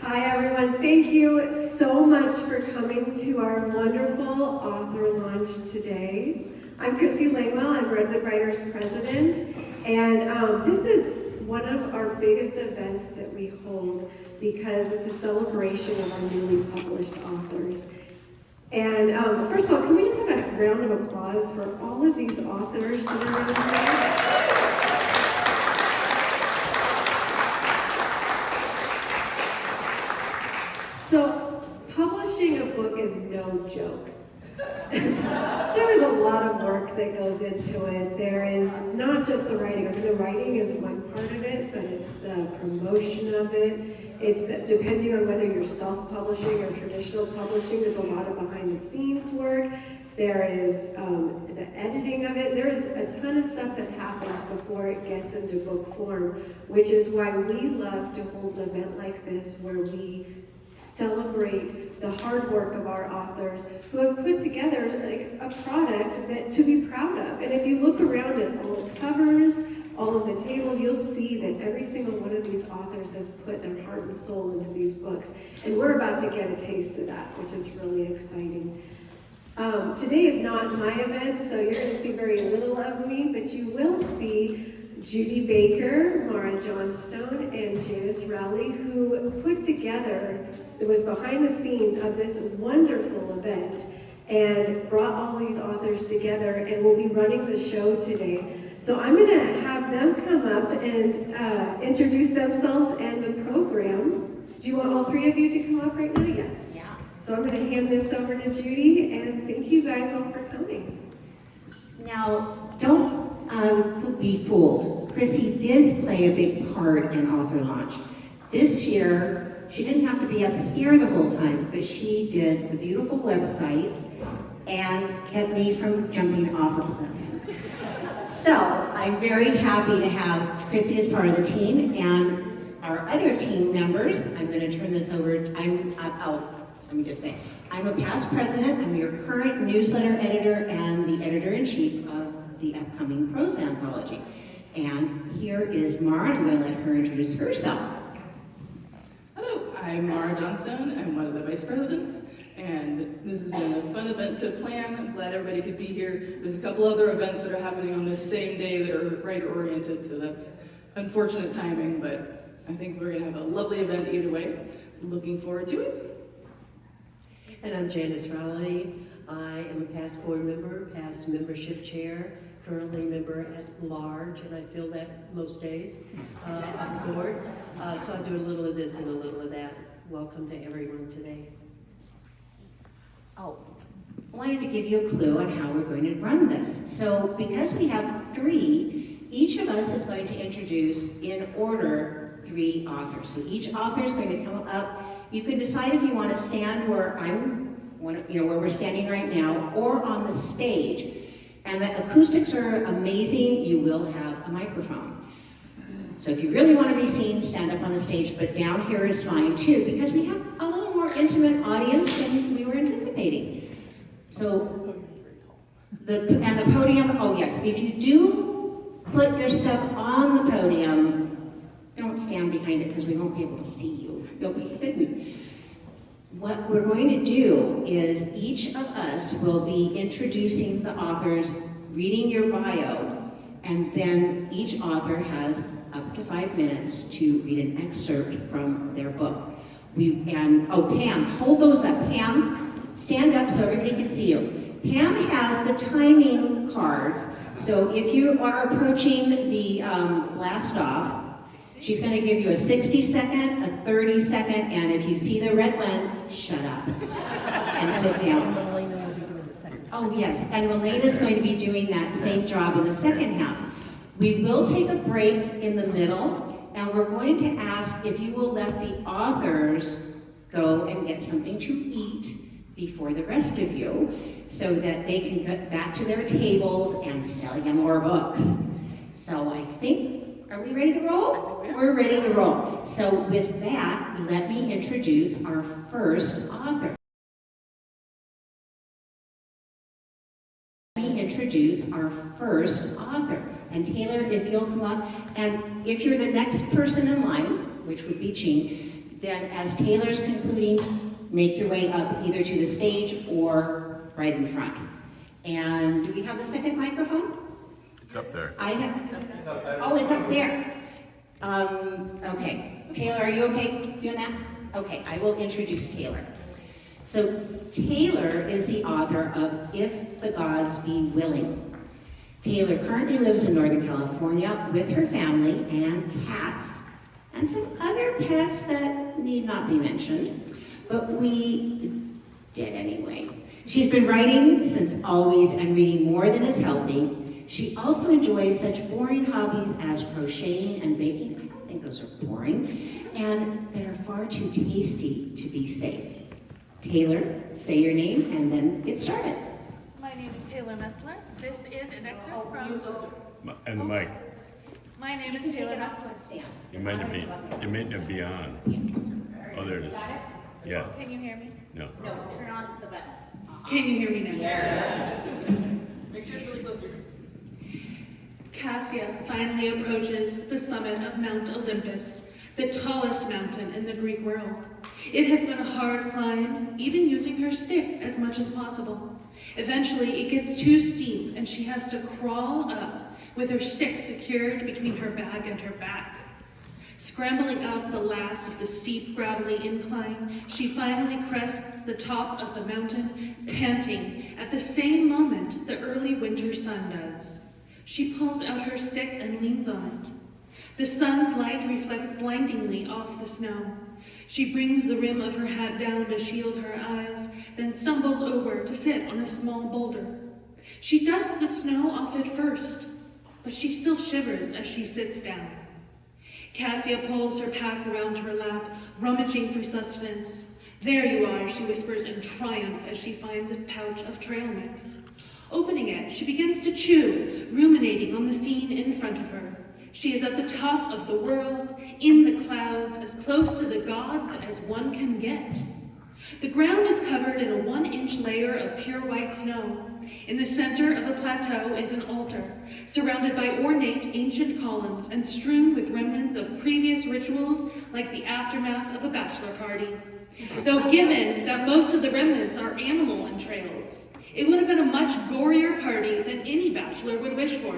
Hi everyone, thank you so much for coming to our wonderful author launch today. I'm Christy Langwell, I'm Redwood Writers President, and this is one of our biggest events that we hold because it's a celebration of our newly published authors. And first of all, can we just have a round of applause for all of these authors that are in here? So, publishing a book is no joke. There is a lot of work that goes into it. There is not just the writing. I mean, the writing is one part of it, but it's the promotion of it. It's that depending on whether you're self-publishing or traditional publishing, there's a lot of behind-the-scenes work. There is the editing of it. There is a ton of stuff that happens before it gets into book form, which is why we love to hold an event like this where we celebrate the hard work of our authors who have put together like a product that to be proud of. And if you look around at all the covers, all of the tables, you'll see that every single one of these authors has put their heart and soul into these books. And we're about to get a taste of that, which is really exciting. Today is not my event, so you're going to see very little of me, but you will see Judy Baker, Mara Johnstone, and Janice Rowley, who put together, it was behind the scenes of this wonderful event and brought all these authors together and will be running the show today. So I'm going to have them come up and introduce themselves and the program. Do you want all three of you to come up right now? Yes. Yeah. So I'm going to hand this over to Judy, and thank you guys all for coming. Now, don't be fooled. Chrissy did play a big part in author launch. This year, she didn't have to be up here the whole time, but she did the beautiful website and kept me from jumping off a cliff. So I'm very happy to have Chrissy as part of the team and our other team members. I'm going to turn this over. Let me just say, I'm a past president. I'm your current newsletter editor and the editor-in-chief of the upcoming prose anthology. And here is Mara. I'm going to let her introduce herself. Hello, I'm Mara Johnstone. I'm one of the vice presidents, and this has been a fun event to plan. I'm glad everybody could be here. There's a couple other events that are happening on this same day that are writer-oriented, so that's unfortunate timing, but I think we're going to have a lovely event either way. I'm looking forward to it. And I'm Janice Rowley. I am a past board member, past membership chair, currently member at large, and I feel that most days on the board. So I do a little of this and a little of that. Welcome to everyone today. Oh, I wanted to give you a clue on how we're going to run this. So because we have three, each of us is going to introduce in order three authors. So each author is going to come up. You can decide if you want to stand where where we're standing right now, or on the stage. And the acoustics are amazing. You will have a microphone. So if you really want to be seen, stand up on the stage, but down here is fine too, because we have a little more intimate audience than we were anticipating. So, the podium, oh yes, if you do put your stuff on the podium, don't stand behind it because we won't be able to see you. You'll be hidden. What we're going to do is each of us will be introducing the authors, reading your bio, and then each author has up to 5 minutes to read an excerpt from their book. Pam, hold those up. Pam, stand up so everybody can see you. Pam has the timing cards, so if you are approaching the blast off, she's going to give you a 60-second, a 30-second, and if you see the red one, shut up and sit down. Oh yes, and Melena's going to be doing that same job in the second half. We will take a break in the middle, and we're going to ask if you will let the authors go and get something to eat before the rest of you, so that they can get back to their tables and sell you more books. So I think, are we ready to roll? We're ready to roll. So with that, let me introduce our first author. And Taylor, if you'll come up, and if you're the next person in line, which would be Jean, Then as Taylor's concluding, make your way up either to the stage or right in front. And do we have the second microphone? It's up there. I have. Oh, it's up there. Okay. Taylor, are you okay doing that? Okay, I will introduce Taylor. So Taylor is the author of If the Gods Be Willing. Taylor currently lives in Northern California with her family and cats and some other pets that need not be mentioned, but we did anyway. She's been writing since always and reading more than is healthy. She also enjoys such boring hobbies as crocheting and baking. I don't think those are boring, and that are far too tasty to be safe. Taylor, say your name and then get started. My name is Taylor Metzler. This is an excerpt from... And the mic. My name is Taylor Metzler. You might not be on. Oh, there it is. Got it? Yeah. Can you hear me? No. No, turn on the button. Can you hear me now? Yes. Make sure it's really close to yours. Cassia finally approaches the summit of Mount Olympus, the tallest mountain in the Greek world. It has been a hard climb, even using her stick as much as possible. Eventually, it gets too steep and she has to crawl up with her stick secured between her bag and her back. Scrambling up the last of the steep, gravelly incline, she finally crests the top of the mountain, panting at the same moment the early winter sun does. She pulls out her stick and leans on it. The sun's light reflects blindingly off the snow. She brings the rim of her hat down to shield her eyes, then stumbles over to sit on a small boulder. She dusts the snow off it first, but she still shivers as she sits down. Cassia pulls her pack around her lap, rummaging for sustenance. "There you are," she whispers in triumph as she finds a pouch of trail mix. Opening it, she begins to chew, ruminating on the scene in front of her. She is at the top of the world, in the clouds, as close to the gods as one can get. The ground is covered in a 1-inch layer of pure white snow. In the center of the plateau is an altar, surrounded by ornate ancient columns and strewn with remnants of previous rituals like the aftermath of a bachelor party. Though given that most of the remnants are animal entrails, it would have been a much gorier party than any bachelor would wish for.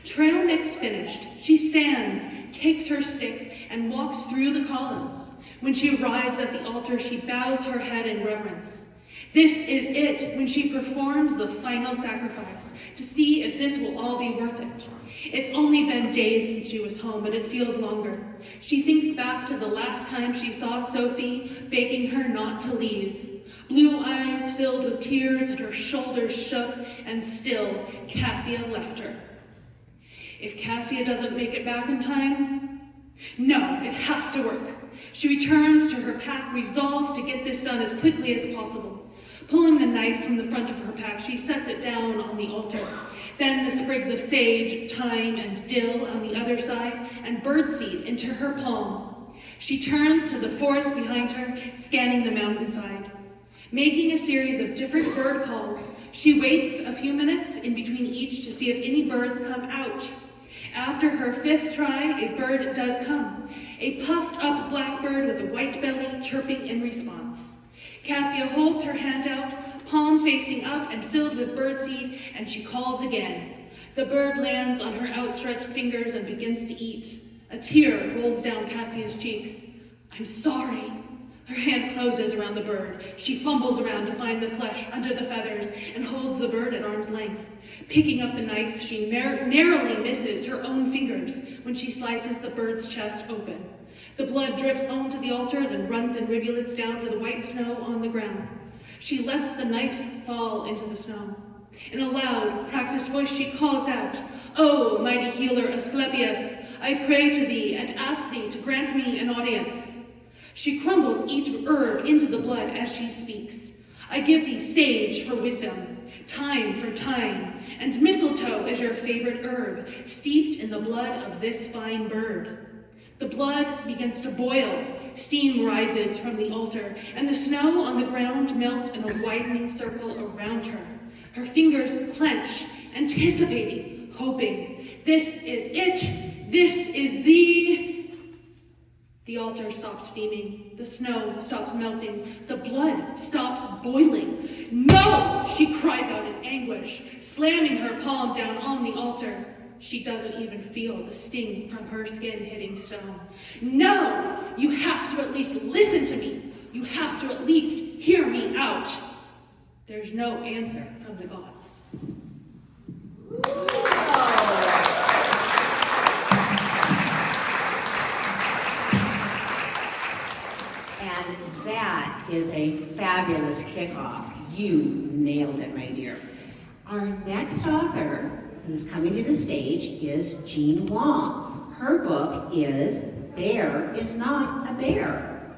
Trail mix finished, she stands, takes her stick, and walks through the columns. When she arrives at the altar, she bows her head in reverence. This is it, when she performs the final sacrifice, to see if this will all be worth it. It's only been days since she was home, but it feels longer. She thinks back to the last time she saw Sophie, begging her not to leave. Blue eyes filled with tears and her shoulders shook, and still Cassia left her. If Cassia doesn't make it back in time, no, it has to work. She returns to her pack, resolved to get this done as quickly as possible. Pulling the knife from the front of her pack, she sets it down on the altar. Then the sprigs of sage, thyme, and dill on the other side, and birdseed into her palm. She turns to the forest behind her, scanning the mountainside. Making a series of different bird calls, she waits a few minutes in between each to see if any birds come out. After her 5th try, a bird does come, a puffed-up blackbird with a white belly chirping in response. Cassia holds her hand out, palm facing up and filled with birdseed, and she calls again. The bird lands on her outstretched fingers and begins to eat. A tear rolls down Cassia's cheek. "I'm sorry." Her hand closes around the bird. She fumbles around to find the flesh under the feathers and holds the bird at arm's length. Picking up the knife, she narrowly misses her own fingers when she slices the bird's chest open. The blood drips onto the altar, then runs in rivulets down to the white snow on the ground. She lets the knife fall into the snow. In a loud, practiced voice, she calls out, "O mighty healer Asclepius, I pray to thee and ask thee to grant me an audience." She crumbles each herb into the blood as she speaks. "I give thee sage for wisdom, thyme for time, and mistletoe as your favorite herb, steeped in the blood of this fine bird." The blood begins to boil, steam rises from the altar, and the snow on the ground melts in a widening circle around her. Her fingers clench, anticipating, hoping. This is it. This is the... The altar stops steaming, the snow stops melting, the blood stops boiling. No! She cries out in anguish, slamming her palm down on the altar. She doesn't even feel the sting from her skin hitting stone. No! You have to at least listen to me. You have to at least hear me out. There's no answer from the gods. And that is a fabulous kickoff. You nailed it, my dear. Our next author who's coming to the stage is Jean Wong. Her book is Bear is Not a Bear.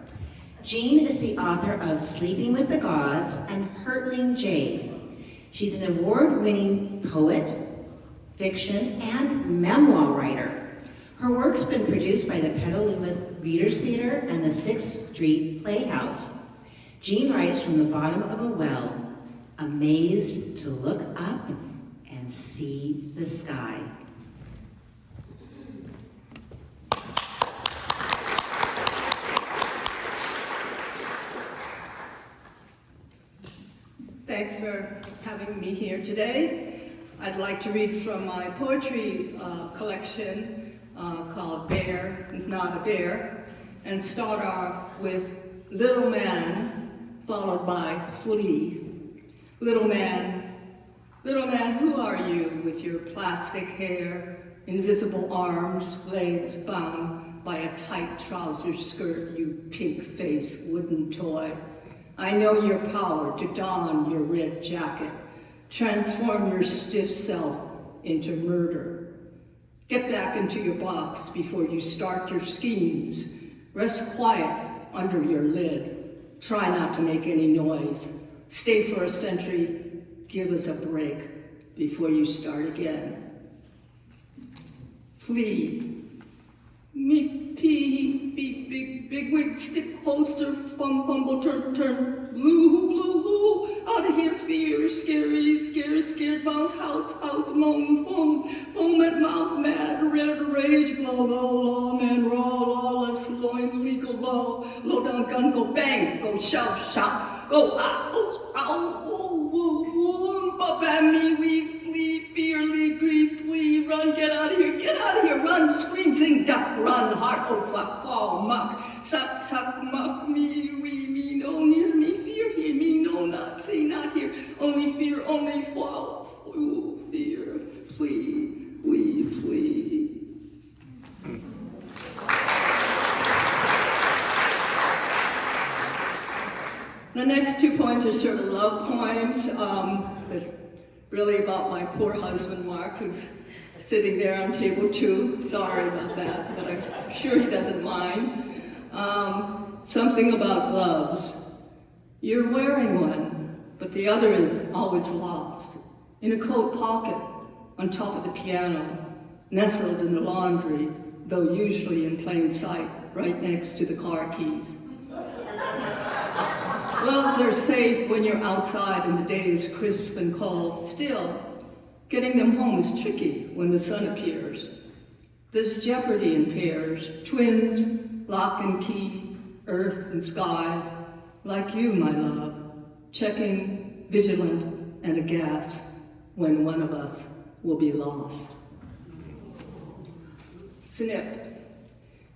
Jean is the author of Sleeping with the Gods and Hurtling Jade. She's an award-winning poet, fiction, and memoir writer. Her work's been produced by the Petaluma Readers Theater and the 6th Street Playhouse. Jean writes from the bottom of a well, amazed to look up and see the sky. Thanks for having me here today. I'd like to read from my poetry collection called Bear is Not a Bear, and start off with Little Man, followed by Flea. Little man, who are you with your plastic hair, invisible arms, legs bound by a tight trouser skirt, you pink-faced wooden toy? I know your power to don your red jacket, transform your stiff self into murder. Get back into your box before you start your schemes. Rest quiet under your lid. Try not to make any noise. Stay for a century. Give us a break before you start again. Flee. Me pee, big wig, stick closer, fumble, turn, blue, out of here, fear, scary, scared, bounce, house, moan, foam at mouth, mad, red, rage, blow, lawman, raw, lawless, loin, legal, low down gun, go bang, go shout, go up at me, we flee, fearly, grief, flee, run, get out of here, run, scream, sing, duck, run, heart, oh fuck, fall, muck, suck, muck, me, we, me, no, near me, fear, hear me, no, not, see, not here, only fear, only fall, fear, flee, we flee. The next 2 poems are sort of love poems. It's really about my poor husband, Mark, who's sitting there on table 2. Sorry about that, but I'm sure he doesn't mind. Something about gloves. You're wearing one, but the other is always lost. In a coat pocket, on top of the piano, nestled in the laundry, though usually in plain sight, right next to the car keys. Gloves are safe when you're outside and the day is crisp and cold. Still, getting them home is tricky when the sun appears. There's jeopardy in pairs, twins, lock and key, earth and sky, like you, my love, checking, vigilant, and aghast when one of us will be lost. Snip.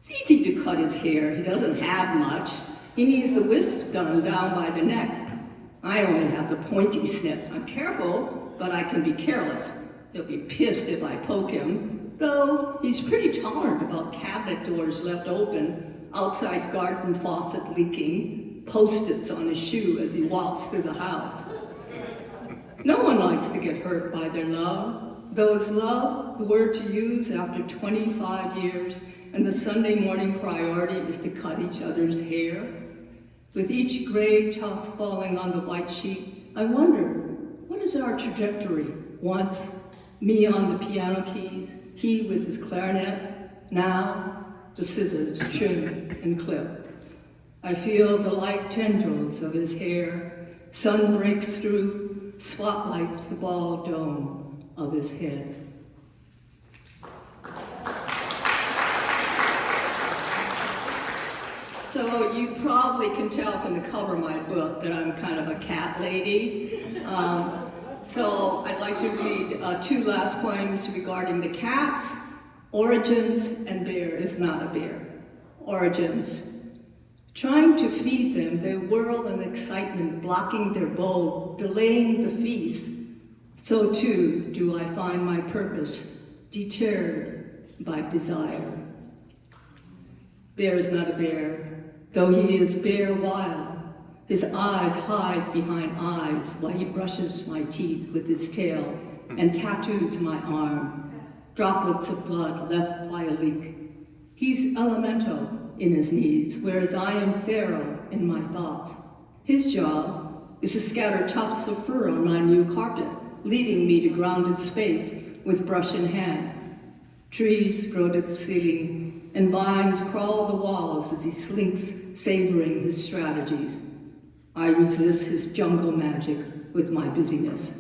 It's easy to cut his hair. He doesn't have much. He needs the wisp done down by the neck. I only have the pointy snip. I'm careful, but I can be careless. He'll be pissed if I poke him, though he's pretty tolerant about cabinet doors left open, outside garden faucet leaking, Post-its on his shoe as he walks through the house. No one likes to get hurt by their love, though it's love, the word to use after 25 years, and the Sunday morning priority is to cut each other's hair. With each gray tuft falling on the white sheet, I wonder, what is our trajectory? Once, me on the piano keys, he with his clarinet, now the scissors trim and clip. I feel the light tendrils of his hair, sun breaks through, spotlights the bald dome of his head. So you probably can tell from the cover of my book that I'm kind of a cat lady. So I'd like to read two last poems regarding the cats. Origins and bear is not a bear. Origins. Trying to feed them, they whirl in excitement, blocking their bowl, delaying the feast. So too do I find my purpose, deterred by desire. Bear is not a bear, though he is bare wild. His eyes hide behind eyes while he brushes my teeth with his tail and tattoos my arm, droplets of blood left by a leak. He's elemental in his needs, whereas I am pharaoh in my thoughts. His job is to scatter tufts of fur on my new carpet, leading me to grounded space with brush in hand. Trees grow to the ceiling, and vines crawl the walls as he slinks, savoring his strategies. I resist his jungle magic with my busyness.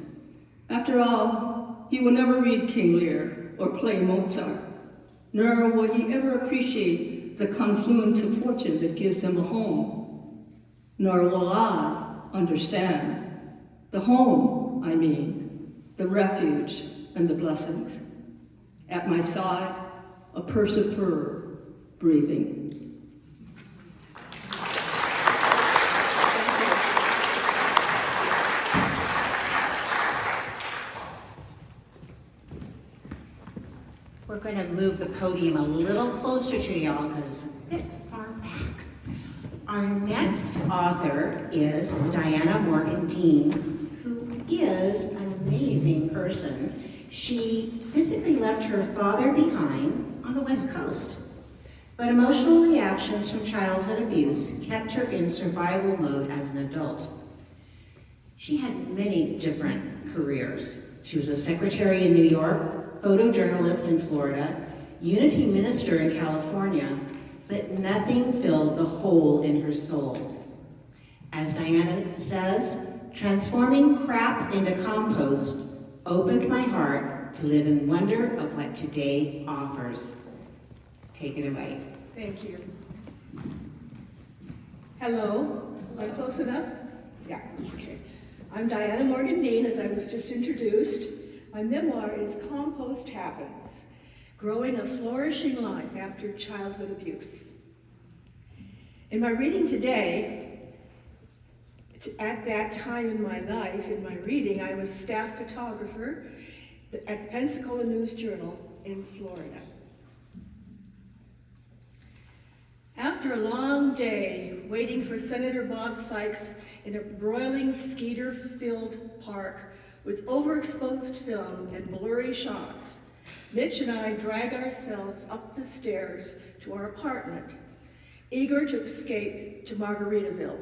After all, he will never read King Lear or play Mozart, nor will he ever appreciate the confluence of fortune that gives him a home. Nor will I understand the home, I mean, the refuge and the blessings. At my side, a purse of fur, breathing. We're going to move the podium a little closer to y'all because it's a bit far back. Our next author is Diana Morgan Dean, who is an amazing person. She physically left her father behind on the West Coast, but emotional reactions from childhood abuse kept her in survival mode as an adult. She had many different careers. She was a secretary in New York, photojournalist in Florida, unity minister in California, but nothing filled the hole in her soul. As Diana says, transforming crap into compost opened my heart to live in wonder of what today offers. Take it away. Thank you. Hello. Am I close enough? Yeah, okay. I'm Diana Morgan Dean, as I was just introduced. My memoir is Compost Happens, Growing a Flourishing Life After Childhood Abuse. In my reading today, at that time in my life, in my reading, I was staff photographer at the Pensacola News-Journal in Florida. After a long day waiting for Senator Bob Sykes in a broiling skeeter-filled park with overexposed film and blurry shots, Mitch and I drag ourselves up the stairs to our apartment, eager to escape to Margaritaville.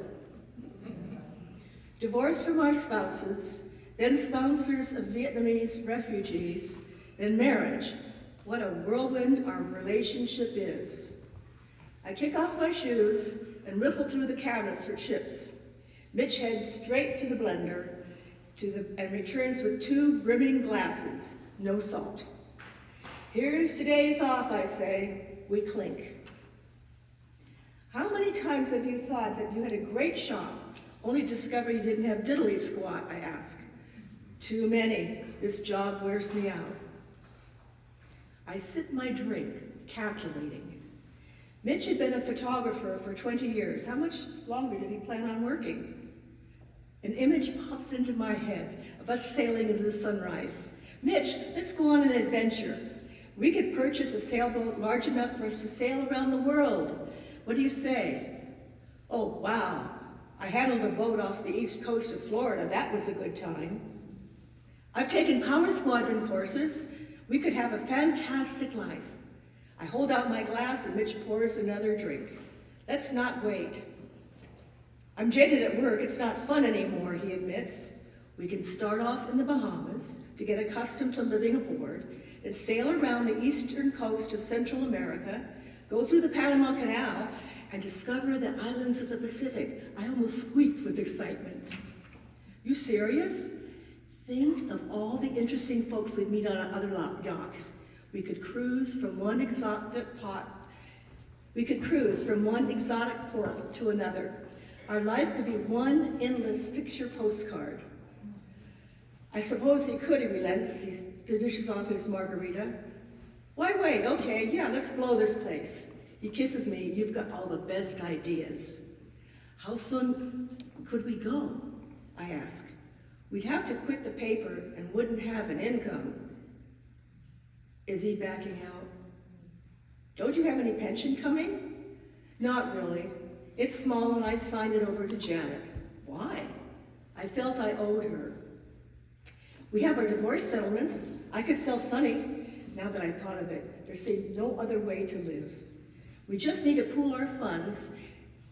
Divorced from our spouses, then sponsors of Vietnamese refugees, then marriage. What a whirlwind our relationship is. I kick off my shoes and riffle through the cabinets for chips. Mitch heads straight to the blender and returns with 2 brimming glasses, no salt. Here's today's off, I say. We clink. How many times have you thought that you had a great shot, only to discover you didn't have diddly squat, I ask. Too many. This job wears me out. I sip my drink, calculating. Mitch had been a photographer for 20 years. How much longer did he plan on working? An image pops into my head of us sailing into the sunrise. Mitch, let's go on an adventure. We could purchase a sailboat large enough for us to sail around the world. What do you say? Oh, wow. I handled a boat off the east coast of Florida. That was a good time. I've taken power squadron courses. We could have a fantastic life. I hold out my glass and Mitch pours another drink. Let's not wait. I'm jaded at work. It's not fun anymore, he admits. We can start off in the Bahamas to get accustomed to living aboard, then sail around the eastern coast of Central America, go through the Panama Canal, and discover the islands of the Pacific. I almost squeaked with excitement. You serious? Think of all the interesting folks we'd meet on other yachts. We could cruise from one exotic pot We could cruise from one exotic port to another. Our life could be one endless picture postcard. I suppose he could, he relents. He finishes off his margarita. Why wait? Okay, yeah, let's blow this place. He kisses me. You've got all the best ideas. How soon could we go? I ask. We'd have to quit the paper and wouldn't have an income. Is he backing out? Don't you have any pension coming? Not really. It's small and I signed it over to Janet. Why? I felt I owed her. We have our divorce settlements. I could sell Sonny. Now that I thought of it, there seemed no other way to live. We just need to pool our funds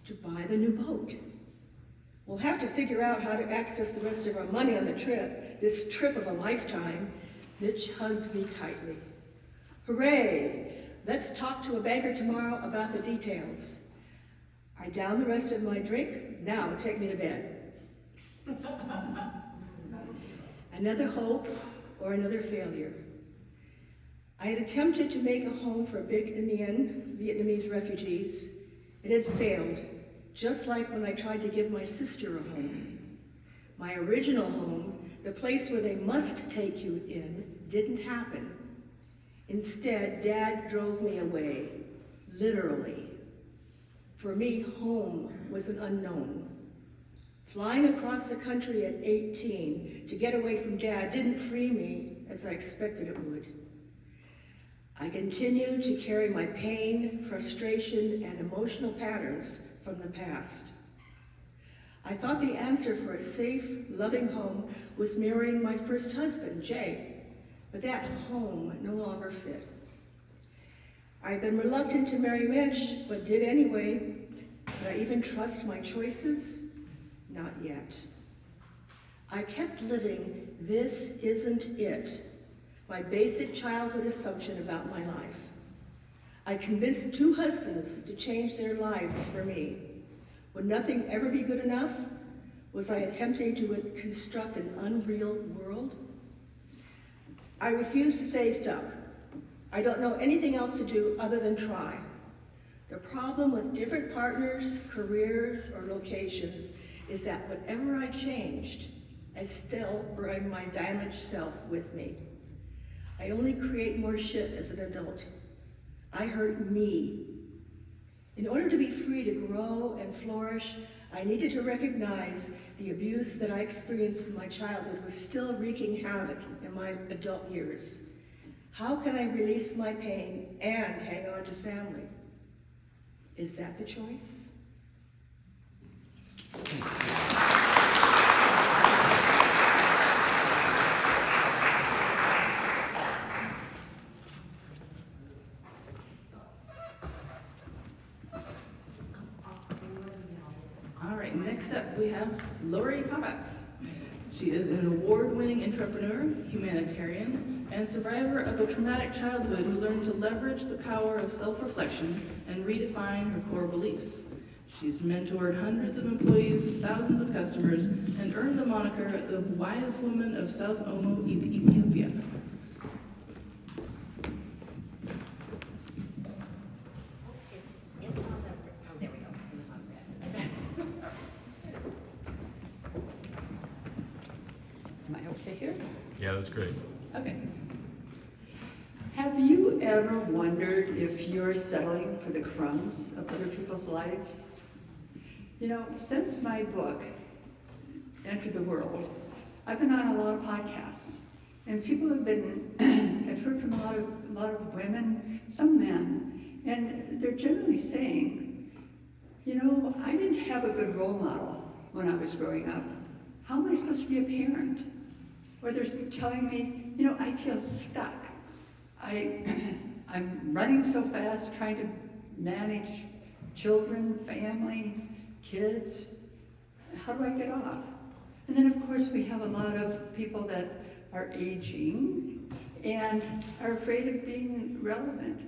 to buy the new boat. We'll have to figure out how to access the rest of our money on the trip, this trip of a lifetime. Mitch hugged me tightly. Hooray! Let's talk to a banker tomorrow about the details. I down the rest of my drink. Now take me to bed. Another hope or another failure. I had attempted to make a home for Big Indian Vietnamese refugees. It had failed, just like when I tried to give my sister a home. My original home, the place where they must take you in, didn't happen. Instead, Dad drove me away, literally. For me, home was an unknown. Flying across the country at 18 to get away from Dad didn't free me as I expected it would. I continued to carry my pain, frustration, and emotional patterns from the past. I thought the answer for a safe, loving home was marrying my first husband, Jay, but that home no longer fit. I'd been reluctant to marry Mitch, but did anyway. Could I even trust my choices? Not yet. I kept living, this isn't it, my basic childhood assumption about my life. I convinced 2 husbands to change their lives for me. Would nothing ever be good enough? Was I attempting to construct an unreal world? I refuse to stay stuck. I don't know anything else to do other than try. The problem with different partners, careers, or locations is that whatever I changed, I still bring my damaged self with me. I only create more shit as an adult. I hurt me. In order to be free to grow and flourish, I needed to recognize the abuse that I experienced in my childhood was still wreaking havoc in my adult years. How can I release my pain and hang on to family? Is that the choice? All right, next up we have Pappas. She is an award-winning entrepreneur, humanitarian, and survivor of a traumatic childhood who learned to leverage the power of self-reflection and redefine her core beliefs. She's mentored hundreds of employees, thousands of customers, and earned the moniker the wise woman of South Omo, Ethiopia. It's on the, oh, there we go. It was on red. Am I okay here? Yeah, that's great. Okay. Have you ever wondered if you're settling for the crumbs of other people's lives? You know, since my book entered the world, I've been on a lot of podcasts, and people have been, I've heard from a lot of women, some men, and they're generally saying, you know, I didn't have a good role model when I was growing up. How am I supposed to be a parent? Or they're telling me, you know, I feel stuck. I'm running so fast, trying to manage children, family, kids. How do I get off? And then, of course, we have a lot of people that are aging and are afraid of being relevant.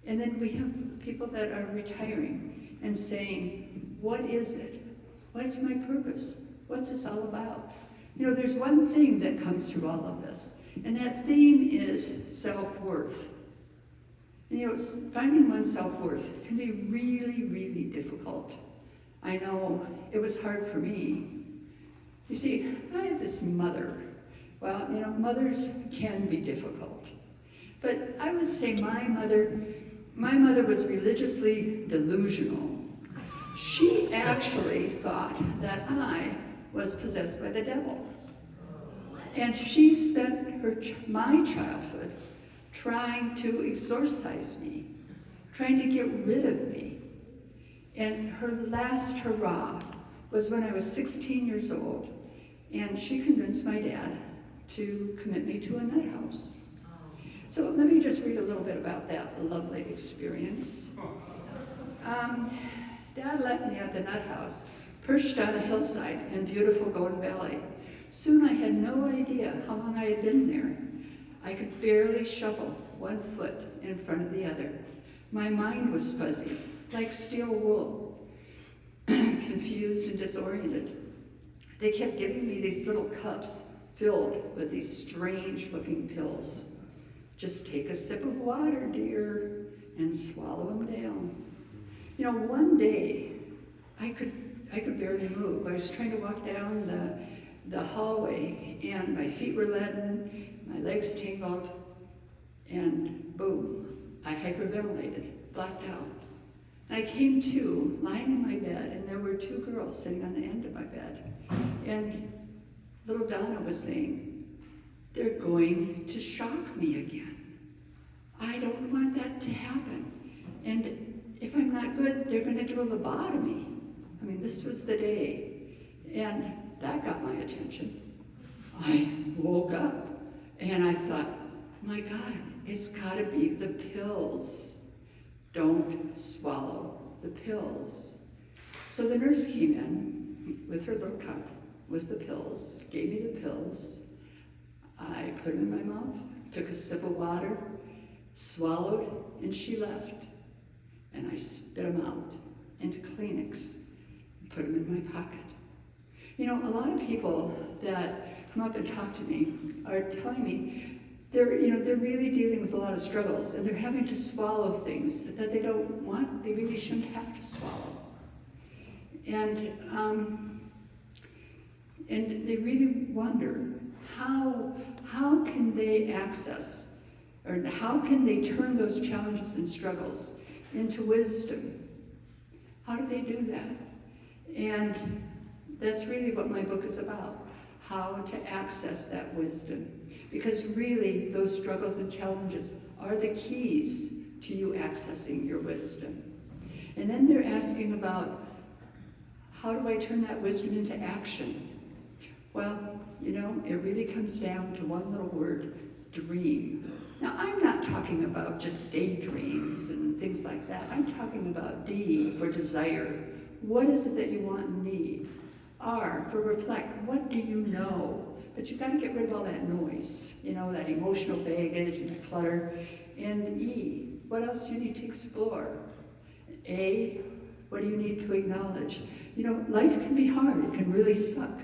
And then we have people that are retiring and saying, what is it? What's my purpose? What's this all about? You know, there's one theme that comes through all of this, and that theme is self-worth. You Finding one's self-worth can be really, really difficult. I know it was hard for me. You see, I had this mother. Well, mothers can be difficult. But I would say my mother was religiously delusional. She actually thought that I was possessed by the devil. And she spent my childhood trying to exorcise me, trying to get rid of me. And her last hurrah was when I was 16 years old, and she convinced my dad to commit me to a nut house. So let me just read a little bit about that lovely experience. Dad left me at the nut house, perched on a hillside in beautiful Golden Valley. Soon I had no idea how long I had been there. I could barely shuffle one foot in front of the other. My mind was fuzzy, like steel wool, confused and disoriented. They kept giving me these little cups filled with these strange-looking pills. Just take a sip of water, dear, and swallow them down. One day, I could barely move. I was trying to walk down the hallway, and my feet were leaden, my legs tingled, and boom, I hyperventilated, blacked out. And I came to, lying in my bed, and there were two girls sitting on the end of my bed. And little Donna was saying, they're going to shock me again. I don't want that to happen. And if I'm not good, they're going to do a lobotomy. I mean, this was the day. And that got my attention. I woke up and I thought, my God, it's got to be the pills. Don't swallow the pills. So the nurse came in with her little cup with the pills, gave me the pills. I put them in my mouth, took a sip of water, swallowed, and she left. And I spit them out into Kleenex and put them in my pocket. A lot of people that come up and talk to me are telling me they're really dealing with a lot of struggles, and they're having to swallow things that they don't want, they really shouldn't have to swallow. And they really wonder how can they access, or how can they turn those challenges and struggles into wisdom? How do they do that? And that's really what my book is about, how to access that wisdom. Because really, those struggles and challenges are the keys to you accessing your wisdom. And then they're asking about, how do I turn that wisdom into action? Well, it really comes down to one little word, dream. Now, I'm not talking about just daydreams and things like that. I'm talking about D for desire. What is it that you want and need? R for reflect. What do you know? But you've got to get rid of all that noise, that emotional baggage and the clutter. And E, what else do you need to explore? A, what do you need to acknowledge? Life can be hard. It can really suck.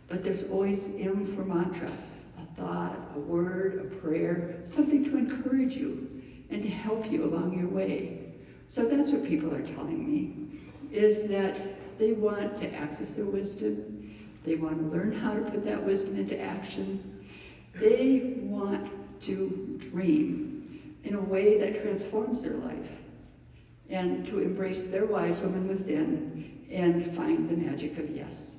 But there's always M for mantra, a thought, a word, a prayer, something to encourage you and to help you along your way. So that's what people are telling me, is that they want to access their wisdom. They want to learn how to put that wisdom into action. They want to dream in a way that transforms their life, and to embrace their wise woman within and find the magic of yes.